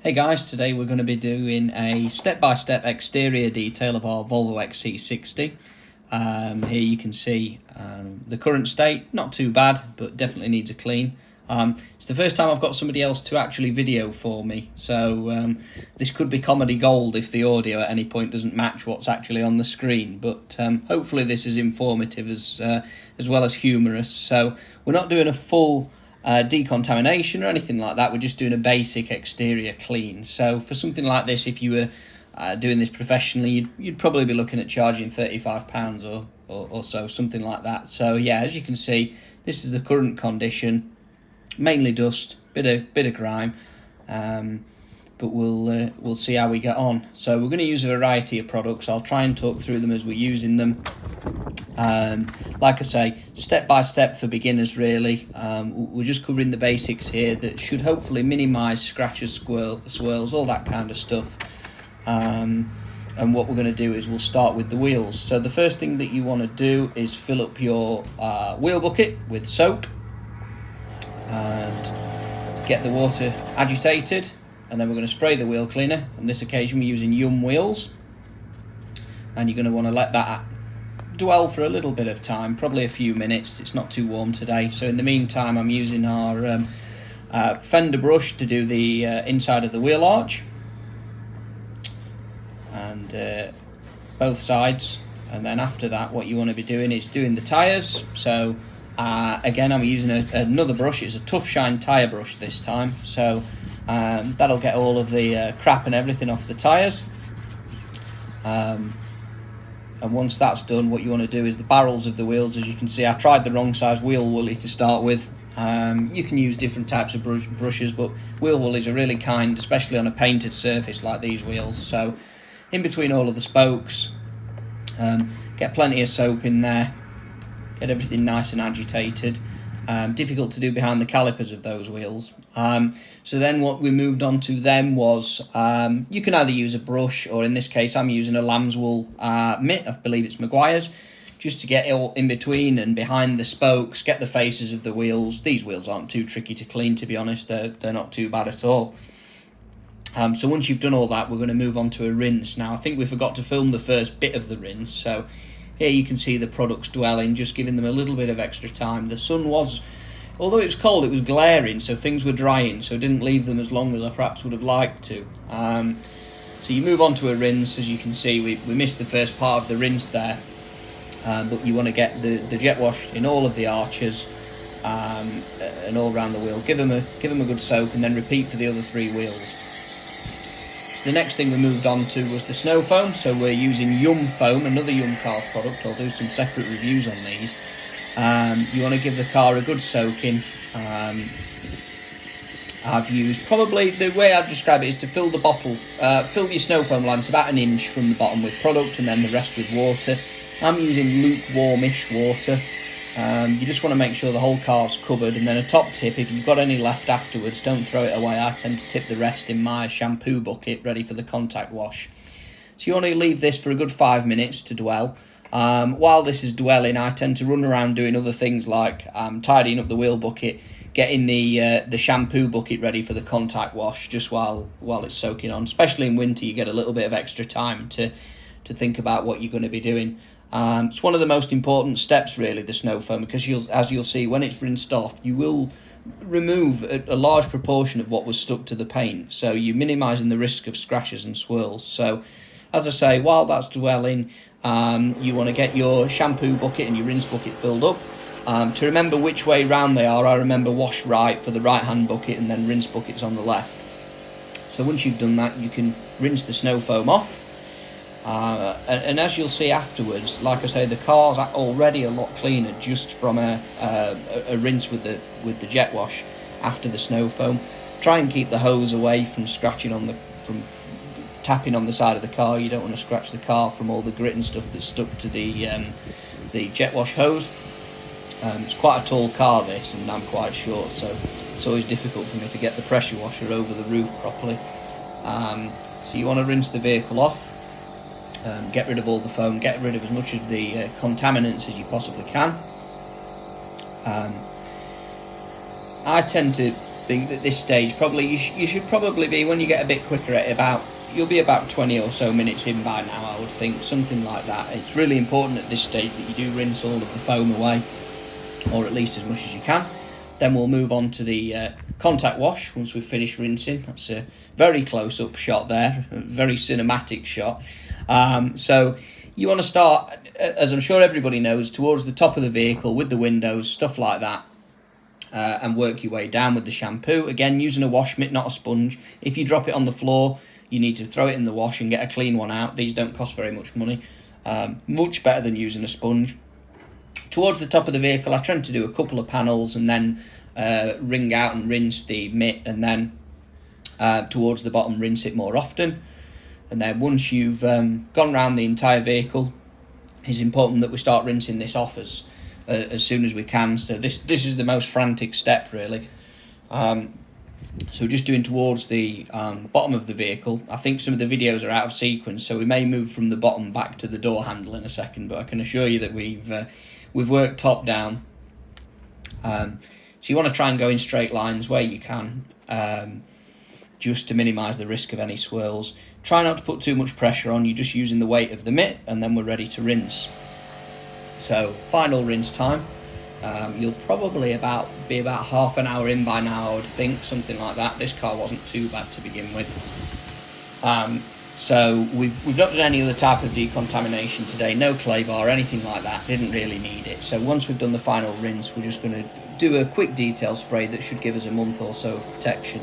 Hey guys, today we're going to be doing a step-by-step exterior detail of our Volvo XC60. Here you can see the current state, not too bad, but definitely needs a clean. It's the first time I've got somebody else to actually video for me, so this could be comedy gold if the audio at any point doesn't match what's actually on the screen, but hopefully this is informative as well as humorous. So we're not doing a full decontamination or anything like that. We're just doing a basic exterior clean. So for something like this, if you were doing this professionally, you'd probably be looking at charging £35 or so, something like that. So yeah, as you can see, this is the current condition, mainly dust, bit of grime, but we'll see how we get on. So we're going to use a variety of products. I'll try and talk through them as we're using them. Like I say, step by step for beginners really. We're just covering the basics here that should hopefully minimise scratches, swirls, all that kind of stuff. And what we're going to do is we'll start with the wheels. So the first thing that you want to do is fill up your wheel bucket with soap and get the water agitated, and then we're going to spray the wheel cleaner. On this occasion we're using Yum wheels, and you're going to want to let that dwell for a little bit of time, probably a few minutes. It's not too warm today, so in the meantime I'm using our fender brush to do the inside of the wheel arch and both sides, and then after that what you want to be doing is doing the tyres. So again, I'm using another brush. It's a Tough Shine tyre brush this time, so that'll get all of the crap and everything off the tyres. And once that's done, what you want to do is the barrels of the wheels. As you can see, I tried the wrong size wheel woolly to start with. You can use different types of brushes, but wheel woolies are really kind, especially on a painted surface like these wheels. So in between all of the spokes, get plenty of soap in there, get everything nice and agitated. Difficult to do behind the calipers of those wheels. So then what we moved on to then was you can either use a brush, or in this case I'm using a lamb's wool mitt, I believe it's Maguire's, just to get it all in between and behind the spokes, get the faces of the wheels. These wheels aren't too tricky to clean, to be honest. They're not too bad at all. So once you've done all that, we're going to move on to a rinse. Now I think we forgot to film the first bit of the rinse, so here you can see the products dwelling, just giving them a little bit of extra time. The sun was, although it was cold, it was glaring, so things were drying, so didn't leave them as long as I perhaps would have liked to. So you move on to a rinse. As you can see, we missed the first part of the rinse there, but you want to get the jet wash in all of the arches and all around the wheel. Give them a good soak, and then repeat for the other three wheels. The next thing we moved on to was the snow foam. So we're using Yum foam, another Yum car product. I'll do some separate reviews on these. You want to give the car a good soaking. I've used, probably the way I'd describe it is to fill the bottle, fill your snow foam line, it's about an inch from the bottom with product, and then the rest with water. I'm using lukewarmish water. You just want to make sure the whole car's covered, and then a top tip, if you've got any left afterwards, don't throw it away. I tend to tip the rest in my shampoo bucket ready for the contact wash. So you want to leave this for a good 5 minutes to dwell. While this is dwelling, I tend to run around doing other things like tidying up the wheel bucket, getting the shampoo bucket ready for the contact wash just while it's soaking on. Especially in winter, you get a little bit of extra time to think about what you're going to be doing. It's one of the most important steps really, the snow foam, because as you'll see, when it's rinsed off, you will remove a large proportion of what was stuck to the paint, so you're minimising the risk of scratches and swirls. So as I say, while that's dwelling, you want to get your shampoo bucket and your rinse bucket filled up. To remember which way round they are, I remember wash right for the right hand bucket and then rinse buckets on the left. So once you've done that, you can rinse the snow foam off. And as you'll see afterwards, like I say, the car's already a lot cleaner just from a rinse with the jet wash after the snow foam. Try and keep the hose away from scratching from tapping on the side of the car. You don't want to scratch the car from all the grit and stuff that's stuck to the jet wash hose. It's quite a tall car this, and I'm quite short, so it's always difficult for me to get the pressure washer over the roof properly. So you want to rinse the vehicle off. Get rid of all the foam, get rid of as much of the contaminants as you possibly can. I tend to think that this stage probably you should probably be, when you get a bit quicker at it, you'll be about 20 or so minutes in by now, I would think, something like that. It's really important at this stage that you do rinse all of the foam away, or at least as much as you can. Then we'll move on to the contact wash once we've finished rinsing. That's a very close-up shot there, a very cinematic shot. So you want to start, as I'm sure everybody knows, towards the top of the vehicle with the windows, stuff like that, and work your way down with the shampoo. Again, using a wash mitt, not a sponge. If you drop it on the floor, you need to throw it in the wash and get a clean one out. These don't cost very much money. Much better than using a sponge. Towards the top of the vehicle, I tend to do a couple of panels and then wring out and rinse the mitt, and then towards the bottom, rinse it more often. And then once you've gone around the entire vehicle, it's important that we start rinsing this off as soon as we can. So this is the most frantic step, really. So just doing towards the bottom of the vehicle. I think some of the videos are out of sequence, so we may move from the bottom back to the door handle in a second, but I can assure you that we've worked top down. So you want to try and go in straight lines where you can, just to minimise the risk of any swirls. Try not to put too much pressure on, you're just using the weight of the mitt, and then we're ready to rinse. So final rinse time. You'll probably be about half an hour in by now, I would think, something like that. This car wasn't too bad to begin with. So we've not done any other type of decontamination today, no clay bar, anything like that. Didn't really need it. So once we've done the final rinse, we're just going to do a quick detail spray that should give us a month or so of protection.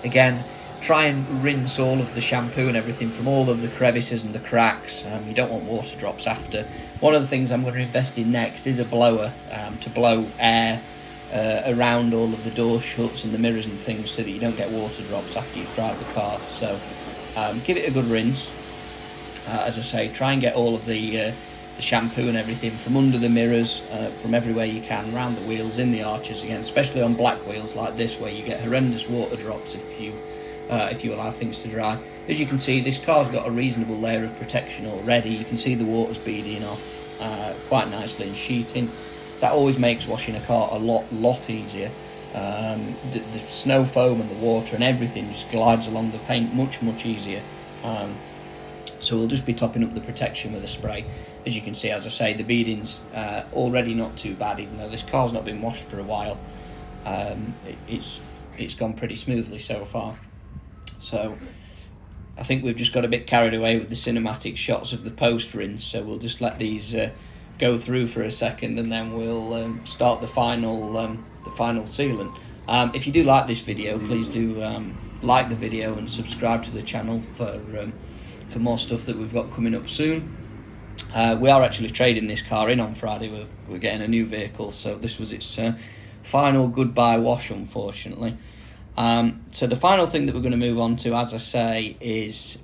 Again, try and rinse all of the shampoo and everything from all of the crevices and the cracks. You don't want water drops after. One of the things I'm going to invest in next is a blower to blow air around all of the door shuts and the mirrors and things, so that you don't get water drops after you drive the car. So give it a good rinse. As I say, try and get all of the shampoo and everything from under the mirrors, from everywhere you can, around the wheels, in the arches again, especially on black wheels like this, where you get horrendous water drops if you allow things to dry. As you can see, this car's got a reasonable layer of protection already. You can see the water's beading off quite nicely and sheeting. That always makes washing a car a lot easier. The snow foam and the water and everything just glides along the paint much easier. So we'll just be topping up the protection with a spray. As you can see, as I say, the beading's already not too bad, even though this car's not been washed for a while. It's gone pretty smoothly so far. So I think we've just got a bit carried away with the cinematic shots of the post rinse, so we'll just let these go through for a second, and then we'll start the final sealant. If you do like this video, please do like the video and subscribe to the channel for more stuff that we've got coming up soon. We are actually trading this car in on Friday. We're getting a new vehicle, so this was its final goodbye wash, unfortunately. So the final thing that we're going to move on to, as I say, is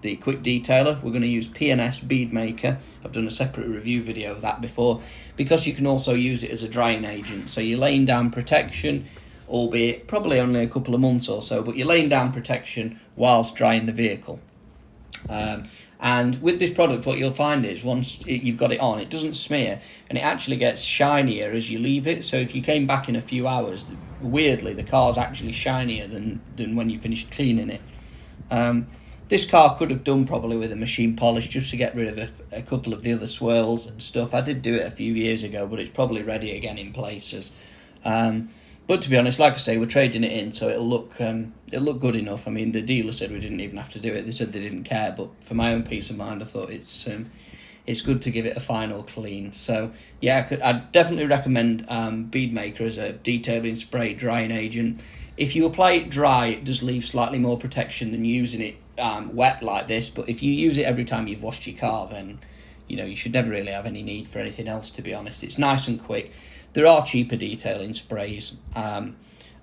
the quick detailer. We're going to use P&S Bead Maker. I've done a separate review video of that before, because you can also use it as a drying agent. So you're laying down protection, albeit probably only a couple of months or so, but you're laying down protection whilst drying the vehicle. And with this product, what you'll find is once you've got it on, it doesn't smear, and it actually gets shinier as you leave it. So if you came back in a few hours, weirdly, the car's actually shinier than when you finished cleaning it. This car could have done probably with a machine polish, just to get rid of a couple of the other swirls and stuff. I did do it a few years ago, but it's probably ready again in places. But to be honest, like I say, we're trading it in, so it'll look good enough. I mean, the dealer said we didn't even have to do it. They said they didn't care, but for my own peace of mind, I thought it's good to give it a final clean. So yeah, I'd definitely recommend Bead Maker as a detailing spray drying agent. If you apply it dry, it does leave slightly more protection than using it wet like this. But if you use it every time you've washed your car, then you should never really have any need for anything else, to be honest. It's nice and quick. There are cheaper detailing sprays. And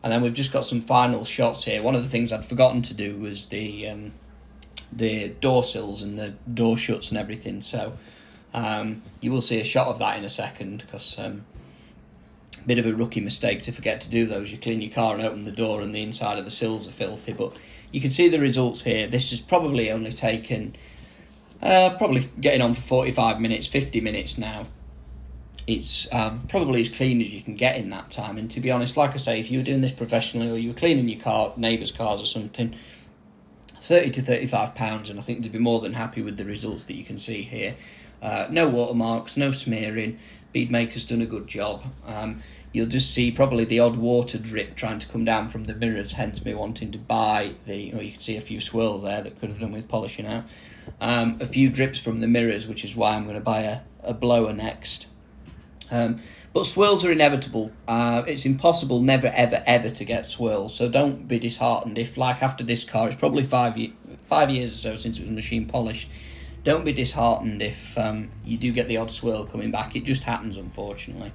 then we've just got some final shots here. One of the things I'd forgotten to do was the door sills and the door shuts and everything. So you will see a shot of that in a second, because bit of a rookie mistake to forget to do those. You clean your car and open the door and the inside of the sills are filthy. But you can see the results here. This has probably only taken, probably getting on for 45 minutes, 50 minutes now. it's probably as clean as you can get in that time. And to be honest, like I say, if you were doing this professionally or you were cleaning your car, neighbours' cars or something, £30 to £35, and I think they'd be more than happy with the results that you can see here. No watermarks, no smearing. Beadmaker's done a good job. You'll just see probably the odd water drip trying to come down from the mirrors, hence me wanting to buy the, you can see a few swirls there that could have done with polishing out. A few drips from the mirrors, which is why I'm going to buy a blower next. But swirls are inevitable. It's impossible never ever ever to get swirls, so don't be disheartened if, like after this car, it's probably 5 years or so since it was machine polished. Don't be disheartened if you do get the odd swirl coming back. It just happens, unfortunately.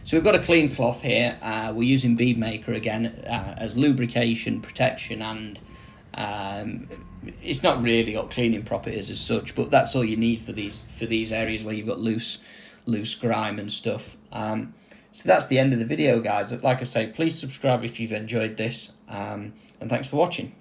So we've got a clean cloth here. We're using Beadmaker again as lubrication, protection, and it's not really got cleaning properties as such, but that's all you need for these areas where you've got loose grime and stuff. So that's the end of the video, guys. Like I say, please subscribe if you've enjoyed this, and thanks for watching.